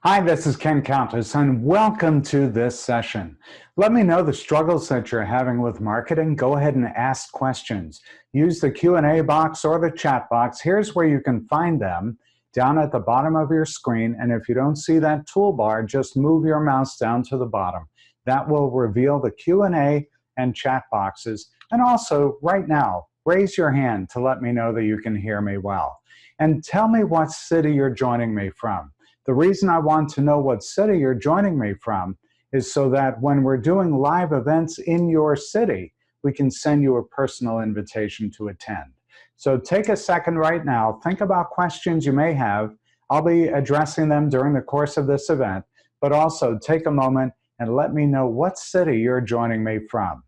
Hi, this is Countess, and welcome to this session. Let me know the struggles that you're having with marketing. Go ahead and ask questions. Use the Q&A box or the chat box. Here's where you can find them, down at the bottom of your screen. And if you don't see that toolbar, just move your mouse down to the bottom. That will reveal the Q&A and chat boxes. And also, right now, raise your hand to let me know that you can hear me well. And tell me what city you're joining me from. The reason I want to know what city you're joining me from is so that when we're doing live events in your city, we can send you a personal invitation to attend. So take a second right now, think about questions you may have. I'll be addressing them during the course of this event, but also take a moment and let me know what city you're joining me from.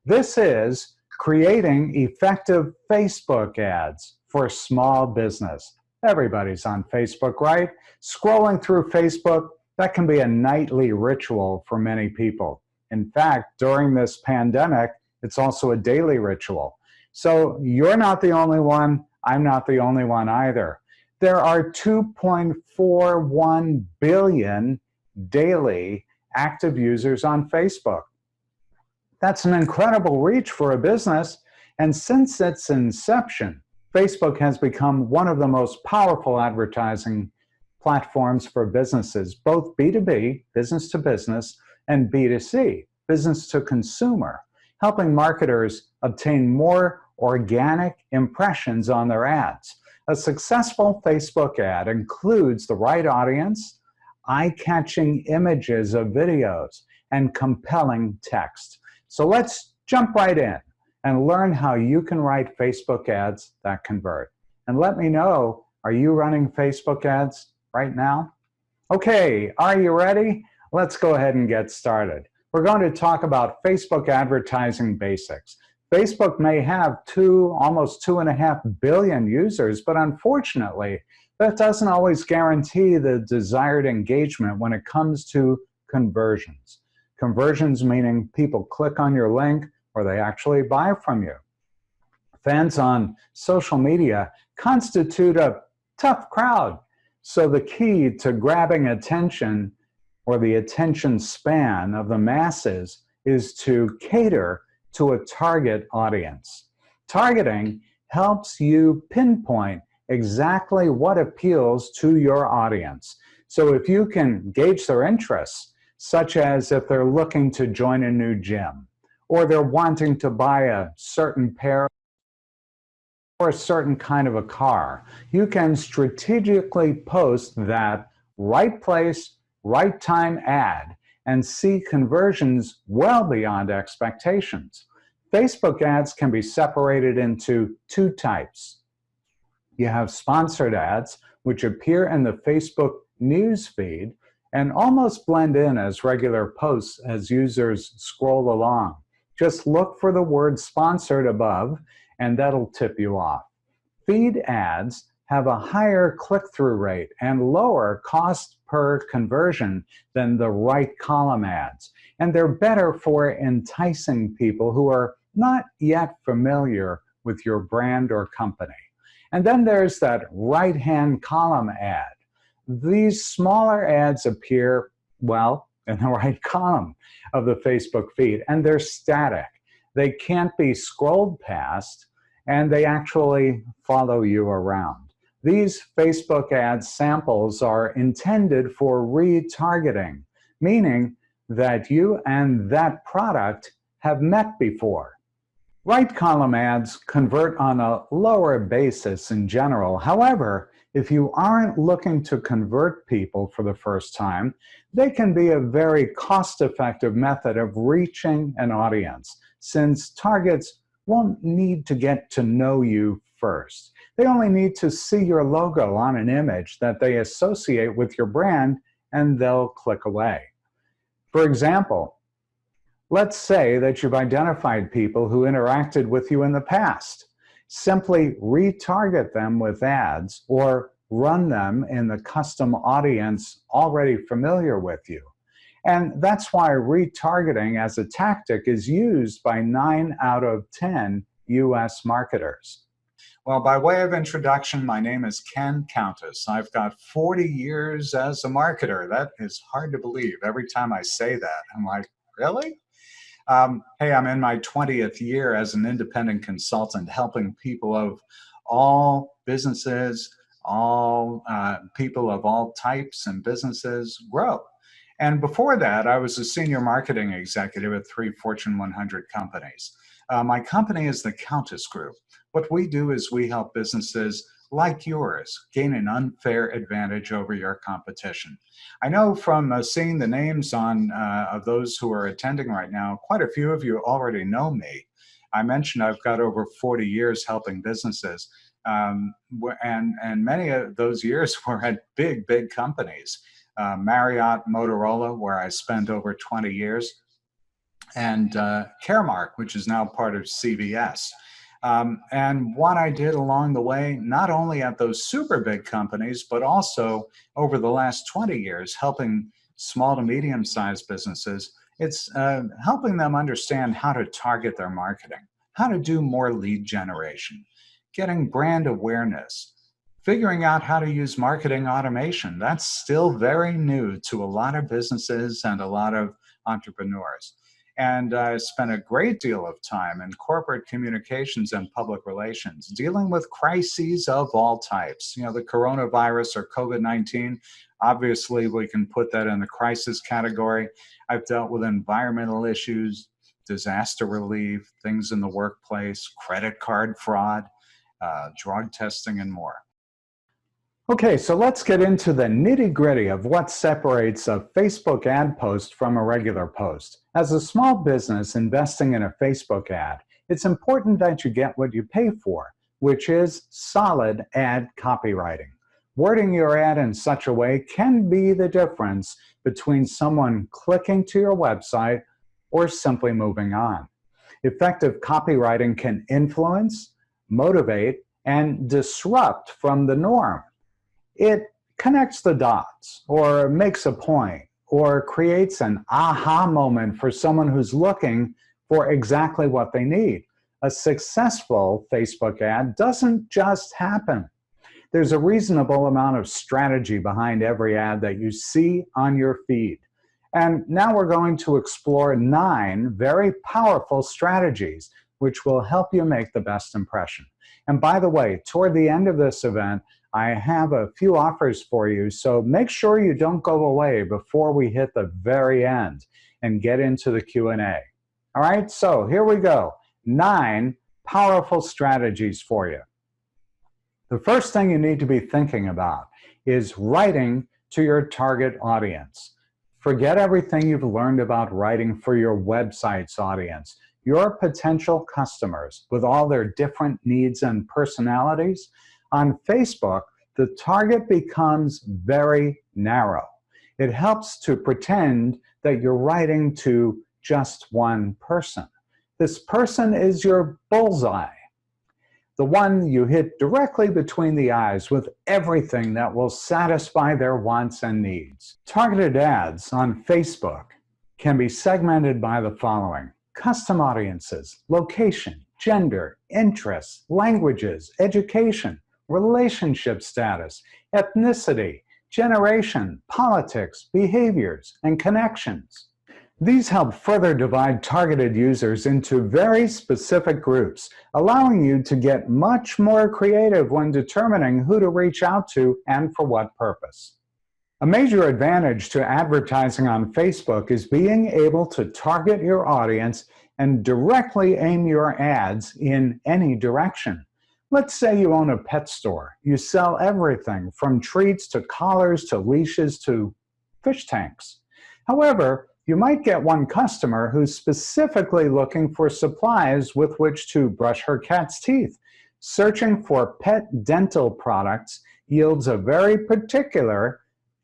This is creating effective Facebook ads for small business. Everybody's on Facebook, right? Scrolling through Facebook, that can be a nightly ritual for many people. In fact, during this pandemic, it's also a daily ritual. So you're not the only one. I'm not the only one either. There are 2.41 billion daily active users on Facebook. That's an incredible reach for a business. And since its inception, Facebook has become one of the most powerful advertising platforms for businesses, both B2B, business to business, and B2C, business to consumer, helping marketers obtain more organic impressions on their ads. A successful Facebook ad includes the right audience, eye-catching images of videos, and compelling text. So let's jump right in and learn how you can write Facebook ads that convert. And let me know, are you running Facebook ads right now? Okay, are you ready? Let's go ahead and get started. We're going to talk about Facebook advertising basics. Facebook may have almost 2.5 billion users, but unfortunately, that doesn't always guarantee the desired engagement when it comes to conversions. Conversions meaning people click on your link or they actually buy from you. Fans on social media constitute a tough crowd. So the key to grabbing attention or the attention span of the masses is to cater to a target audience. Targeting helps you pinpoint exactly what appeals to your audience. So if you can gauge their interests, such as if they're looking to join a new gym, or they're wanting to buy a certain pair or a certain kind of a car, you can strategically post that right place, right time ad and see conversions well beyond expectations. Facebook ads can be separated into two types. You have sponsored ads, which appear in the Facebook news feed and almost blend in as regular posts as users scroll along. Just look for the word sponsored above, and that'll tip you off. Feed ads have a higher click-through rate and lower cost per conversion than the right column ads. And they're better for enticing people who are not yet familiar with your brand or company. And then there's that right-hand column ad. These smaller ads appear, well, in the right column of the Facebook feed, and they're static. They can't be scrolled past, and they actually follow you around. These Facebook ad samples are intended for retargeting, meaning that you and that product have met before. Right column ads convert on a lower basis in general. However, if you aren't looking to convert people for the first time, they can be a very cost-effective method of reaching an audience, since targets won't need to get to know you first. They only need to see your logo on an image that they associate with your brand, and they'll click away. For example, let's say that you've identified people who interacted with you in the past. Simply retarget them with ads or run them in the custom audience already familiar with you. And that's why retargeting as a tactic is used by 9 out of 10 US marketers. Well, by way of introduction, my name is Countess. I've got 40 years as a marketer. That is hard to believe. Every time I say that, I'm like, really? Hey, I'm in my 20th year as an independent consultant, helping people of all businesses, all people of all types and businesses grow. And before that, I was a senior marketing executive at 3 Fortune 100 companies. My company is the Countess Group. What we do is we help businesses like yours gain an unfair advantage over your competition. I know from seeing the names of those who are attending right now, quite a few of you already know me. I mentioned I've got over 40 years helping businesses, and many of those years were at big companies. Marriott, Motorola, where I spent over 20 years, and Caremark, which is now part of CVS. And what I did along the way, not only at those super big companies, but also over the last 20 years, helping small to medium-sized businesses, it's helping them understand how to target their marketing, how to do more lead generation, getting brand awareness, figuring out how to use marketing automation. That's still very new to a lot of businesses and a lot of entrepreneurs. And I spent a great deal of time in corporate communications and public relations, dealing with crises of all types. You know, the coronavirus or COVID-19, obviously we can put that in the crisis category. I've dealt with environmental issues, disaster relief, things in the workplace, credit card fraud, drug testing, and more. Okay, so let's get into the nitty-gritty of what separates a Facebook ad post from a regular post. As a small business investing in a Facebook ad, it's important that you get what you pay for, which is solid ad copywriting. Wording your ad in such a way can be the difference between someone clicking to your website or simply moving on. Effective copywriting can influence, motivate, and disrupt from the norm. It connects the dots, or makes a point, or creates an aha moment for someone who's looking for exactly what they need. A successful Facebook ad doesn't just happen. There's a reasonable amount of strategy behind every ad that you see on your feed. And now we're going to explore 9 very powerful strategies which will help you make the best impression. And by the way, toward the end of this event, I have a few offers for you, so make sure you don't go away before we hit the very end and get into the Q&A. All right, so here we go. 9 powerful strategies for you. The first thing you need to be thinking about is writing to your target audience. Forget everything you've learned about writing for your website's audience. Your potential customers, with all their different needs and personalities, on Facebook, the target becomes very narrow. It helps to pretend that you're writing to just one person. This person is your bullseye, the one you hit directly between the eyes with everything that will satisfy their wants and needs. Targeted ads on Facebook can be segmented by the following: custom audiences, location, gender, interests, languages, education, relationship status, ethnicity, generation, politics, behaviors, and connections. These help further divide targeted users into very specific groups, allowing you to get much more creative when determining who to reach out to and for what purpose. A major advantage to advertising on Facebook is being able to target your audience and directly aim your ads in any direction. Let's say you own a pet store. You sell everything from treats to collars to leashes to fish tanks. However, you might get one customer who's specifically looking for supplies with which to brush her cat's teeth. Searching for pet dental products yields a very particular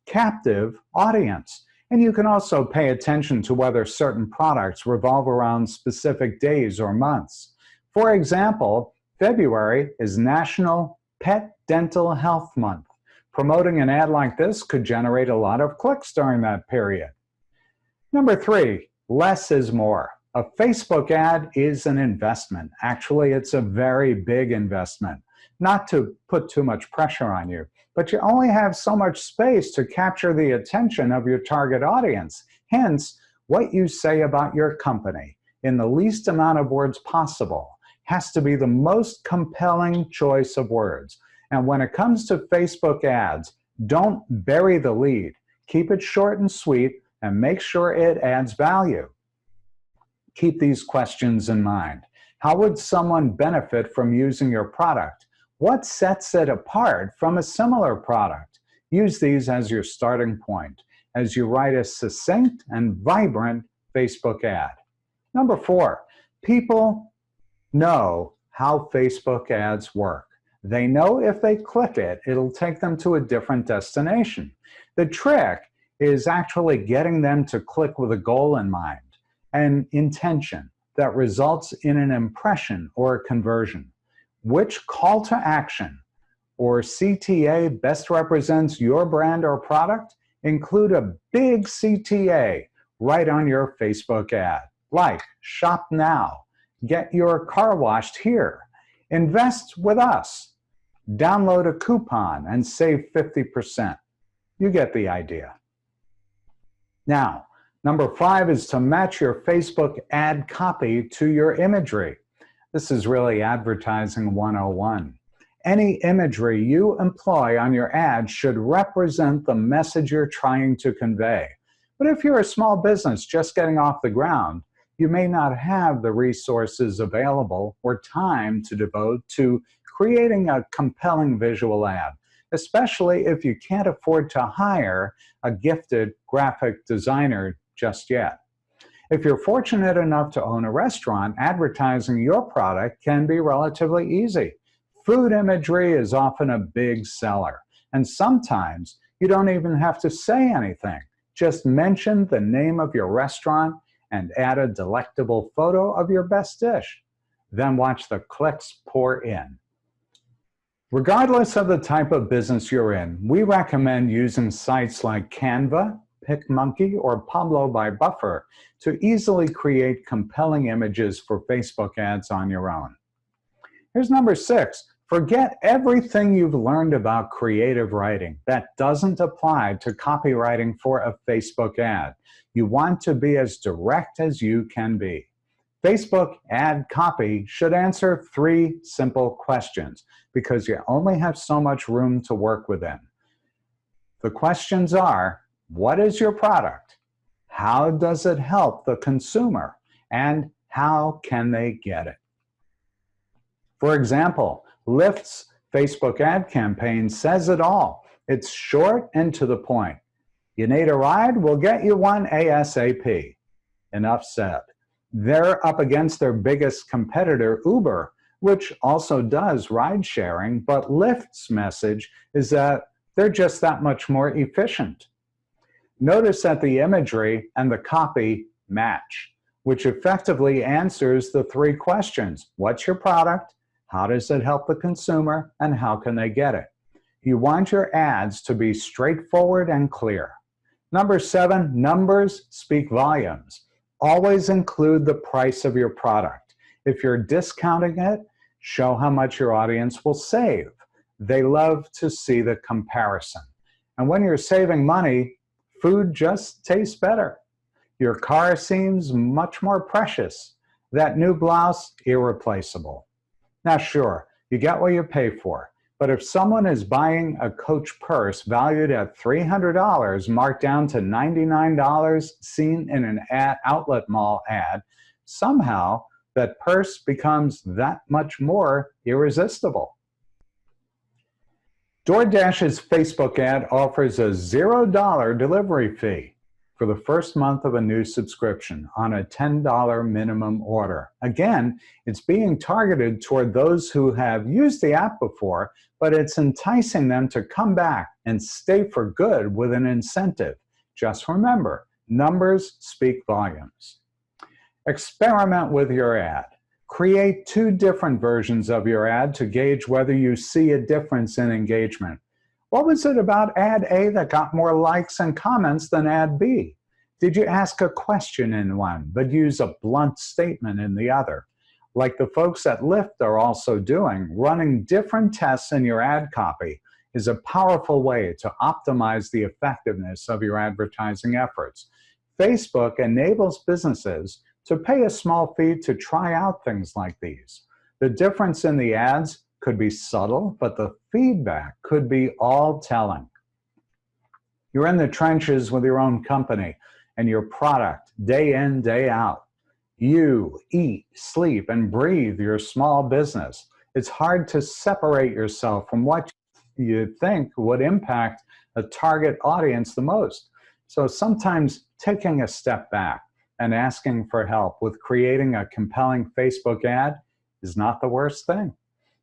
captive audience. And you can also pay attention to whether certain products revolve around specific days or months. For example, February is National Pet Dental Health Month. Promoting an ad like this could generate a lot of clicks during that period. Number 3, less is more. A Facebook ad is an investment. Actually, it's a very big investment. Not to put too much pressure on you, but you only have so much space to capture the attention of your target audience. Hence, what you say about your company in the least amount of words possible has to be the most compelling choice of words. And when it comes to Facebook ads, don't bury the lead. Keep it short and sweet and make sure it adds value. Keep these questions in mind. How would someone benefit from using your product? What sets it apart from a similar product? Use these as your starting point as you write a succinct and vibrant Facebook ad. Number 4, people know how Facebook ads work. They know if they click it, it'll take them to a different destination. The trick is actually getting them to click with a goal in mind, an intention that results in an impression or a conversion. Which call to action or CTA best represents your brand or product? Include a big CTA right on your Facebook ad, like shop now, get your car washed here, invest with us, download a coupon and save 50%. You get the idea. Now, number 5 is to match your Facebook ad copy to your imagery. This is really advertising 101. Any imagery you employ on your ad should represent the message you're trying to convey. But if you're a small business just getting off the ground, you may not have the resources available or time to devote to creating a compelling visual ad, especially if you can't afford to hire a gifted graphic designer just yet. If you're fortunate enough to own a restaurant, advertising your product can be relatively easy. Food imagery is often a big seller, and sometimes you don't even have to say anything. Just mention the name of your restaurant and add a delectable photo of your best dish. Then watch the clicks pour in. Regardless of the type of business you're in, we recommend using sites like Canva, PicMonkey, or Pablo by Buffer to easily create compelling images for Facebook ads on your own. Here's number 6. Forget everything you've learned about creative writing. That doesn't apply to copywriting for a Facebook ad. You want to be as direct as you can be. Facebook ad copy should answer 3 simple questions because you only have so much room to work within. The questions are, what is your product? How does it help the consumer? And how can they get it? For example, Lyft's Facebook ad campaign says it all. It's short and to the point. You need a ride? We'll get you one ASAP. Enough said. They're up against their biggest competitor, Uber, which also does ride sharing, but Lyft's message is that they're just that much more efficient. Notice that the imagery and the copy match, which effectively answers the 3 questions. What's your product? How does it help the consumer? And how can they get it? You want your ads to be straightforward and clear. Number 7, numbers speak volumes. Always include the price of your product. If you're discounting it, show how much your audience will save. They love to see the comparison. And when you're saving money, food just tastes better. Your car seems much more precious. That new blouse, irreplaceable. Now sure, you get what you pay for, but if someone is buying a Coach purse valued at $300 marked down to $99 seen in an outlet mall ad, somehow that purse becomes that much more irresistible. DoorDash's Facebook ad offers a $0 delivery fee for the first month of a new subscription on a $10 minimum order. Again, it's being targeted toward those who have used the app before, but it's enticing them to come back and stay for good with an incentive. Just remember, numbers speak volumes. Experiment with your ad. Create 2 different versions of your ad to gauge whether you see a difference in engagement. What was it about ad A that got more likes and comments than ad B? Did you ask a question in one, but use a blunt statement in the other? like the folks at Lyft are also doing, running different tests in your ad copy is a powerful way to optimize the effectiveness of your advertising efforts. Facebook enables businesses to pay a small fee to try out things like these. The difference in the ads could be subtle, but the feedback could be all telling. You're in the trenches with your own company and your product day in, day out. You eat, sleep, and breathe your small business. It's hard to separate yourself from what you think would impact a target audience the most. So sometimes taking a step back and asking for help with creating a compelling Facebook ad is not the worst thing.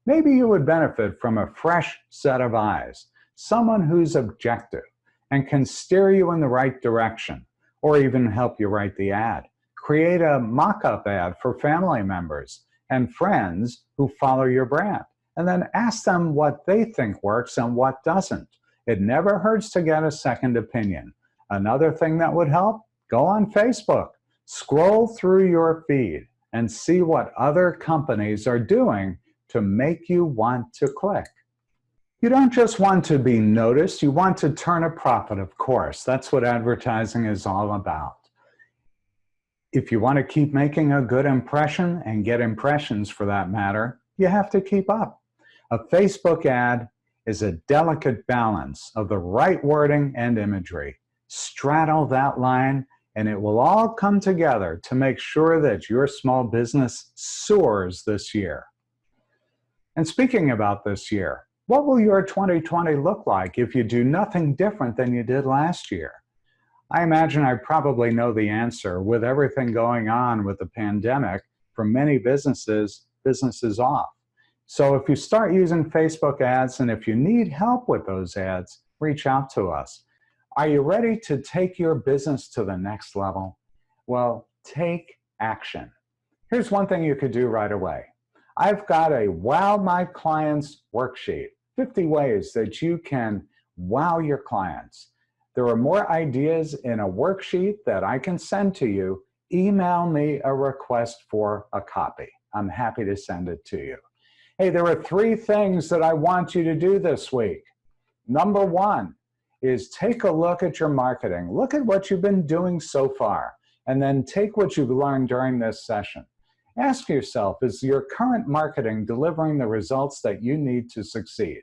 Maybe you would benefit from a fresh set of eyes, someone who's objective and can steer you in the right direction, or even help you write the ad. Create a mock-up ad for family members and friends who follow your brand, and then ask them what they think works and what doesn't. It never hurts to get a second opinion. Another thing that would help, go on Facebook. Scroll through your feed and see what other companies are doing to make you want to click. You don't just want to be noticed, you want to turn a profit, of course. That's what advertising is all about. If you want to keep making a good impression, and get impressions for that matter, you have to keep up. A Facebook ad is a delicate balance of the right wording and imagery. Straddle that line, and it will all come together to make sure that your small business soars this year. And speaking about this year, what will your 2020 look like if you do nothing different than you did last year? I imagine I probably know the answer. With everything going on with the pandemic, for many businesses off. So if you start using Facebook ads, and if you need help with those ads, reach out to us. Are you ready to take your business to the next level? Well, take action. Here's one thing you could do right away. I've got a Wow My Clients worksheet, 50 ways that you can wow your clients. There are more ideas in a worksheet that I can send to you. Email me a request for a copy. I'm happy to send it to you. Hey, there are 3 things that I want you to do this week. Number 1 is take a look at your marketing. Look at what you've been doing so far, and then take what you've learned during this session. Ask yourself, is your current marketing delivering the results that you need to succeed?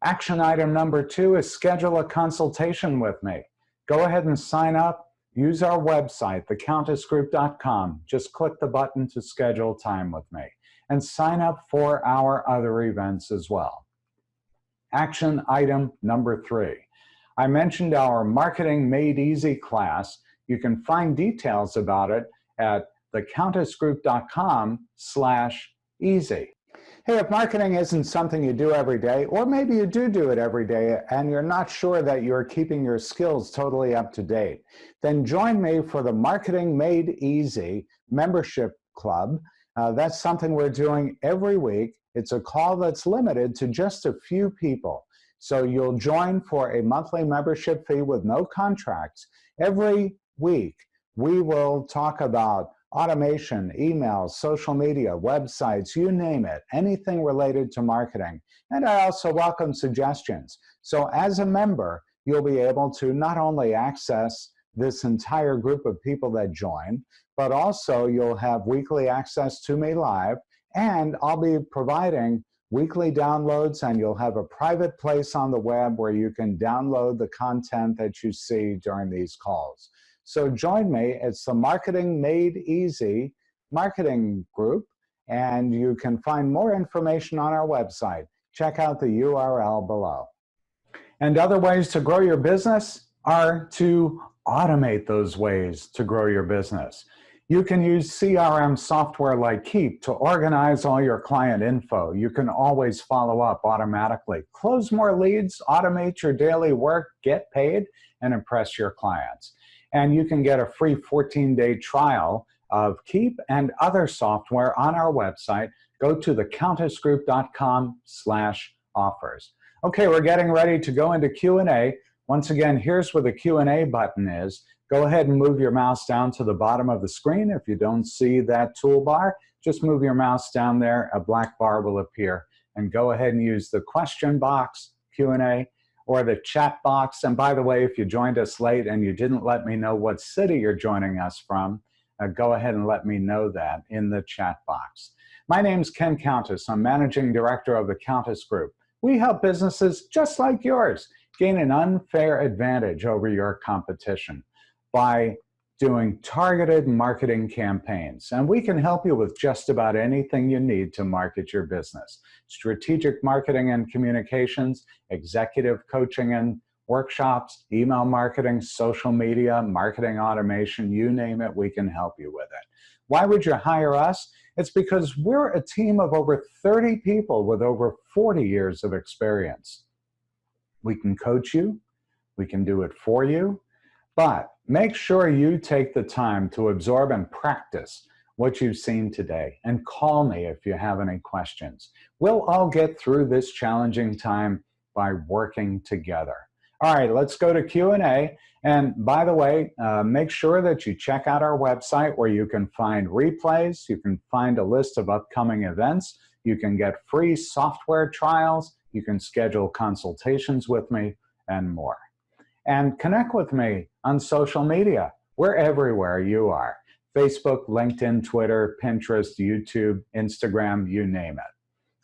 Action item number 2 is schedule a consultation with me. Go ahead and sign up. Use our website, thecountessgroup.com. Just click the button to schedule time with me. And sign up for our other events as well. Action item number 3. I mentioned our Marketing Made Easy class. You can find details about it at thecountessgroup.com/easy. Hey, if marketing isn't something you do every day, or maybe you do it every day and you're not sure that you're keeping your skills totally up to date, then join me for the Marketing Made Easy membership club. That's something we're doing every week. It's a call that's limited to just a few people. So you'll join for a monthly membership fee with no contracts. Every week, we will talk about automation, emails, social media, websites, you name it, anything related to marketing. And I also welcome suggestions. So as a member, you'll be able to not only access this entire group of people that join, but also you'll have weekly access to me live, and I'll be providing weekly downloads, and you'll have a private place on the web where you can download the content that you see during these calls. So join me. It's the Marketing Made Easy marketing group, and you can find more information on our website. Check out the URL below. And other ways to grow your business are to automate those ways to grow your business. You can use CRM software like Keep to organize all your client info. You can always follow up automatically. Close more leads, automate your daily work, get paid, and impress your clients. And you can get a free 14-day trial of Keep and other software on our website. Go to thecountessgroup.com/offers. Okay, we're getting ready to go into Q&A. Once again, here's where the Q&A button is. Go ahead and move your mouse down to the bottom of the screen. If you don't see that toolbar, just move your mouse down there, a black bar will appear, and go ahead and use the question box, Q&A, or the chat box. And by the way, if you joined us late and you didn't let me know what city you're joining us from, go ahead and let me know that in the chat box. My name's Ken Countess. I'm Managing Director of the Countess Group. We help businesses just like yours gain an unfair advantage over your competition by doing targeted marketing campaigns. And we can help you with just about anything you need to market your business. Strategic marketing and communications, executive coaching and workshops, email marketing, social media, marketing automation, you name it, we can help you with it. Why would you hire us? It's because we're a team of over 30 people with over 40 years of experience. We can coach you, we can do it for you, but make sure you take the time to absorb and practice what you've seen today, and call me if you have any questions. We'll all get through this challenging time by working together. All right, let's go to Q&A. And by the way, make sure that you check out our website where you can find replays, you can find a list of upcoming events, you can get free software trials, you can schedule consultations with me, and more. And connect with me on social media. We're everywhere you are. Facebook, LinkedIn, Twitter, Pinterest, YouTube, Instagram, you name it.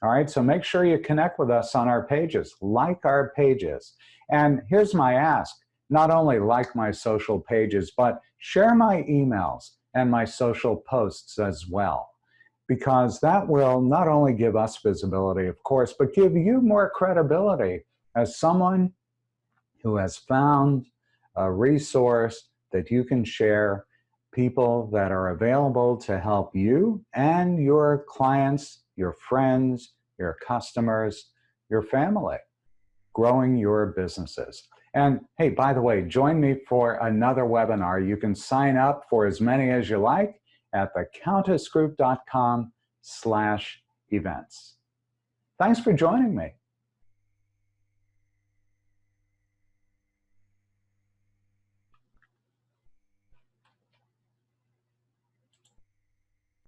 All right, so make sure you connect with us on our pages, like our pages. And here's my ask, not only like my social pages, but share my emails and my social posts as well, because that will not only give us visibility, of course, but give you more credibility as someone who has found a resource that you can share, people that are available to help you and your clients, your friends, your customers, your family, growing your businesses. And hey, by the way, join me for another webinar. You can sign up for as many as you like at thecountessgroup.com/events. Thanks for joining me.